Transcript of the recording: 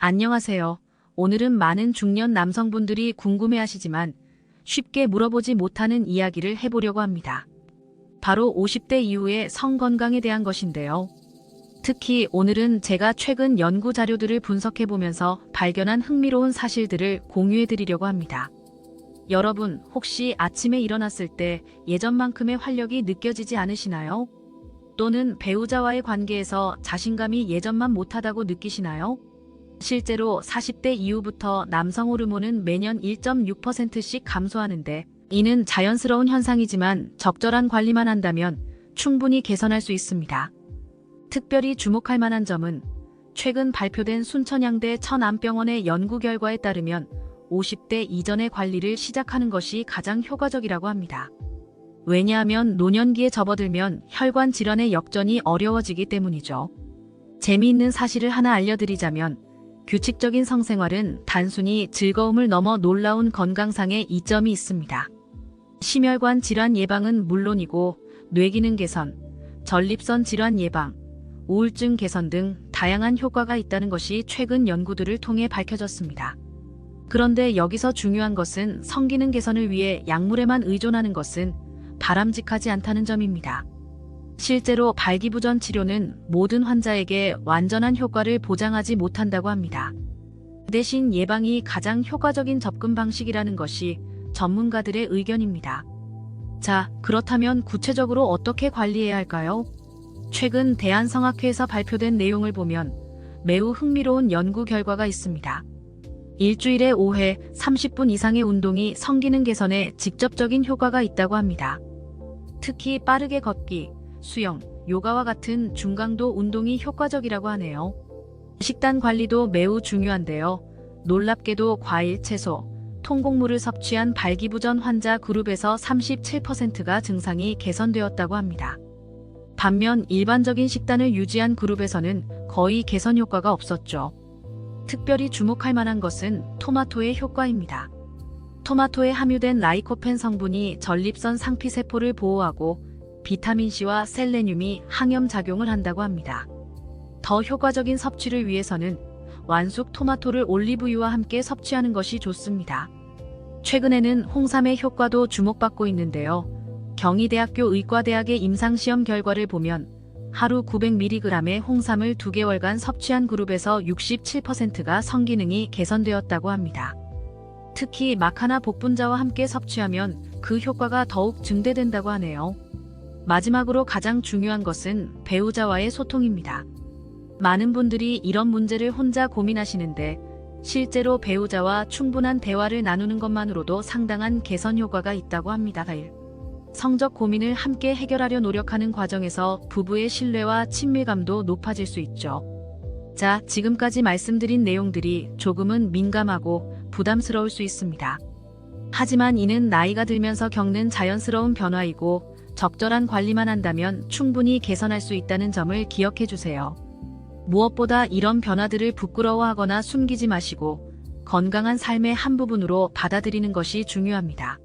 안녕하세요. 오늘은 많은 중년 남성분들이 궁금해하시지만 쉽게 물어보지 못하는 이야기를 해보려고 합니다. 바로 50대 이후의 성 건강에 대한 것인데요. 특히 오늘은 제가 최근 연구 자료들을 분석해보면서 발견한 흥미로운 사실들을 공유해드리려고 합니다. 여러분, 혹시 아침에 일어났을 때 예전만큼의 활력이 느껴지지 않으시나요? 또는 배우자와의 관계에서 자신감이 예전만 못하다고 느끼시나요? 실제로 40대 이후부터 남성 호르몬은 매년 1.6%씩 감소하는데, 이는 자연스러운 현상이지만 적절한 관리만 한다면 충분히 개선할 수 있습니다. 특별히 주목할 만한 점은 최근 발표된 순천향대 천안병원의 연구 결과에 따르면 50대 이전의 관리를 시작하는 것이 가장 효과적이라고 합니다. 왜냐하면 노년기에 접어들면 혈관 질환의 역전이 어려워지기 때문이죠. 재미있는 사실을 하나 알려드리자면 규칙적인 성생활은 단순히 즐거움을 넘어 놀라운 건강상의 이점이 있습니다. 심혈관 질환 예방은 물론이고 뇌기능 개선, 전립선 질환 예방, 우울증 개선 등 다양한 효과가 있다는 것이 최근 연구들을 통해 밝혀졌습니다. 그런데 여기서 중요한 것은 성기능 개선을 위해 약물에만 의존하는 것은 바람직하지 않다는 점입니다. 실제로 발기부전 치료는 모든 환자에게 완전한 효과를 보장하지 못한다고 합니다. 대신 예방이 가장 효과적인 접근 방식이라는 것이 전문가들의 의견입니다. 자, 그렇다면 구체적으로 어떻게 관리해야 할까요? 최근 대한성학회에서 발표된 내용을 보면 매우 흥미로운 연구 결과가 있습니다. 일주일에 5회 30분 이상의 운동이 성기능 개선에 직접적인 효과가 있다고 합니다. 특히 빠르게 걷기, 수영, 요가와 같은 중강도 운동이 효과적이라고 하네요. 식단 관리도 매우 중요한데요. 놀랍게도 과일, 채소, 통곡물을 섭취한 발기부전 환자 그룹에서 37%가 증상이 개선되었다고 합니다. 반면 일반적인 식단을 유지한 그룹에서는 거의 개선 효과가 없었죠. 특별히 주목할 만한 것은 토마토의 효과입니다. 토마토에 함유된 라이코펜 성분이 전립선 상피세포를 보호하고 비타민C와 셀레늄이 항염작용을 한다고 합니다. 더 효과적인 섭취를 위해서는 완숙 토마토를 올리브유와 함께 섭취하는 것이 좋습니다. 최근에는 홍삼의 효과도 주목받고 있는데요. 경희대학교 의과대학의 임상시험 결과를 보면 하루 900mg의 홍삼을 2개월간 섭취한 그룹에서 67%가 성기능이 개선되었다고 합니다. 특히 마카나 복분자와 함께 섭취하면 그 효과가 더욱 증대된다고 하네요. 마지막으로 가장 중요한 것은 배우자와의 소통입니다. 많은 분들이 이런 문제를 혼자 고민하시는데 실제로 배우자와 충분한 대화를 나누는 것만으로도 상당한 개선 효과가 있다고 합니다. 성적 고민을 함께 해결하려 노력하는 과정에서 부부의 신뢰와 친밀감도 높아질 수 있죠. 자, 지금까지 말씀드린 내용들이 조금은 민감하고 부담스러울 수 있습니다. 하지만 이는 나이가 들면서 겪는 자연스러운 변화이고 적절한 관리만 한다면 충분히 개선할 수 있다는 점을 기억해 주세요. 무엇보다 이런 변화들을 부끄러워하거나 숨기지 마시고 건강한 삶의 한 부분으로 받아들이는 것이 중요합니다.